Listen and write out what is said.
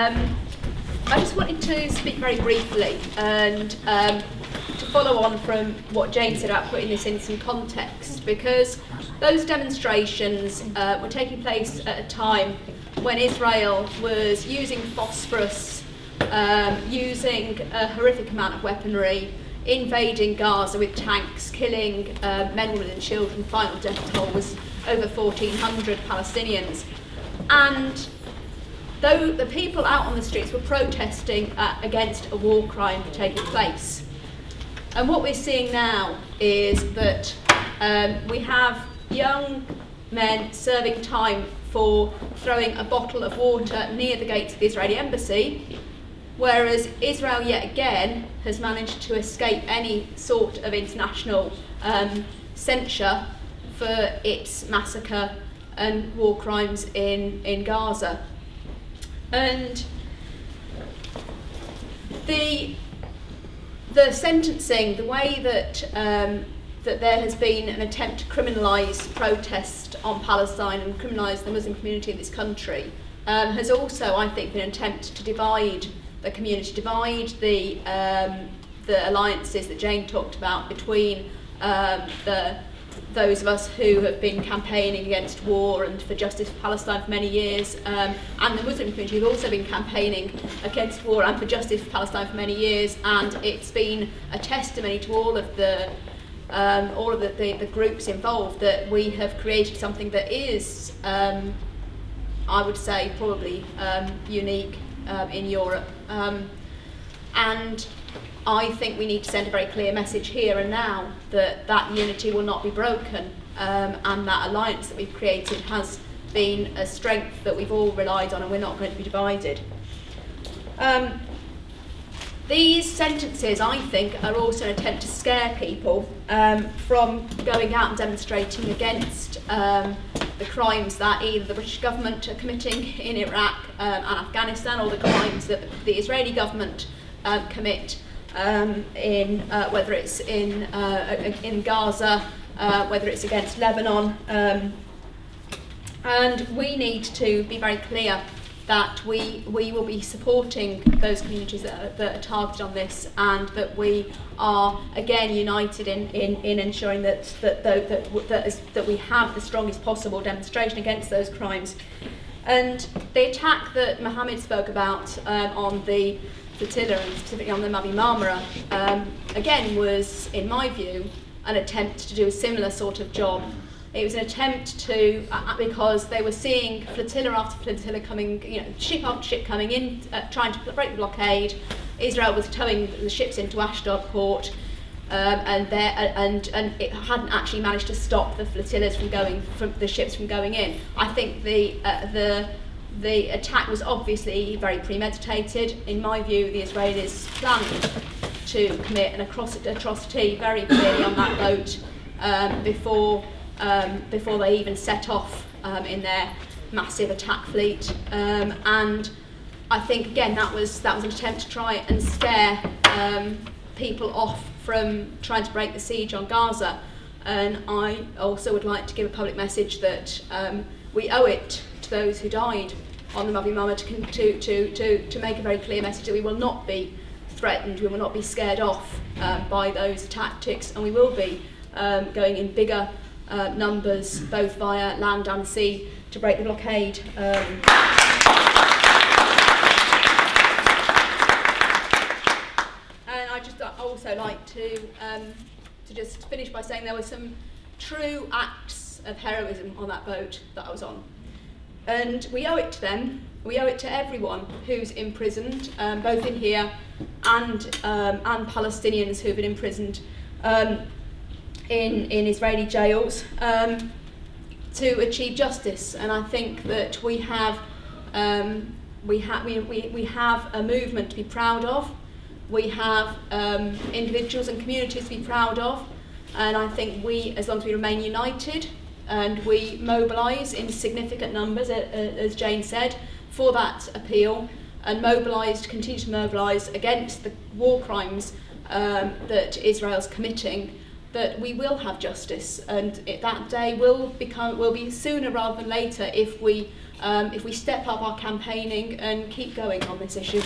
I just wanted to speak very briefly and to follow on from what Jane said about putting this in some context, because those demonstrations were taking place at a time when Israel was using phosphorus, using a horrific amount of weaponry, invading Gaza with tanks, killing men, women and children. Final death toll was over 1,400 Palestinians. And though the people out on the streets were protesting against a war crime taking place. And what we're seeing now is that we have young men serving time for throwing a bottle of water near the gates of the Israeli embassy, whereas Israel yet again has managed to escape any sort of international censure for its massacre and war crimes in Gaza. And the sentencing, the way that that there has been an attempt to criminalise protest on Palestine and criminalise the Muslim community in this country, has also, I think, been an attempt to divide the community, divide the alliances that Jane talked about between those of us who have been campaigning against war and for justice for Palestine for many years, and the Muslim community have also been campaigning against war and for justice for Palestine for many years, and it's been a testimony to all of the groups involved that we have created something that is, I would say, probably unique in Europe. And I think we need to send a very clear message here and now that that unity will not be broken, and that alliance that we've created has been a strength that we've all relied on, and we're not going to be divided. These sentences, I think, are also an attempt to scare people from going out and demonstrating against the crimes that either the British government are committing in Iraq and Afghanistan, or the crimes that the Israeli government commit in whether it's in Gaza, whether it's against Lebanon, and we need to be very clear that we will be supporting those communities that are targeted on this, and that we are again united in ensuring that we have the strongest possible demonstration against those crimes. And the attack that Mohammed spoke about on the flotilla, and specifically on the Mavi Marmara, again was, in my view, an attempt to do a similar sort of job. It was an attempt to, because they were seeing flotilla after flotilla coming, ship after ship coming in, trying to break the blockade. Israel was towing the ships into Ashdod port, and it hadn't actually managed to stop the flotillas from the ships from going in. I think the attack was obviously very premeditated. In my view, the Israelis planned to commit an atrocity very clearly on that boat before they even set off in their massive attack fleet. And I think again that was an attempt to try and scare people off from trying to break the siege on Gaza. And I also would like to give a public message that we owe it to those who died on the Mavi Marmara to make a very clear message that we will not be threatened, we will not be scared off by those tactics, and we will be going in bigger numbers, both via land and sea, to break the blockade. And I'd also like to just finish by saying there were some true acts of heroism on that boat that I was on. And we owe it to them, we owe it to everyone who's imprisoned, both in here and Palestinians who've been imprisoned in Israeli jails, to achieve justice. And I think that we have a movement to be proud of. We have individuals and communities to be proud of, and I think as long as we remain united and we mobilise in significant numbers, as Jane said, for that appeal, and continue to mobilise against the war crimes that Israel's committing, that we will have justice, and that day will be sooner rather than later if we step up our campaigning and keep going on this issue.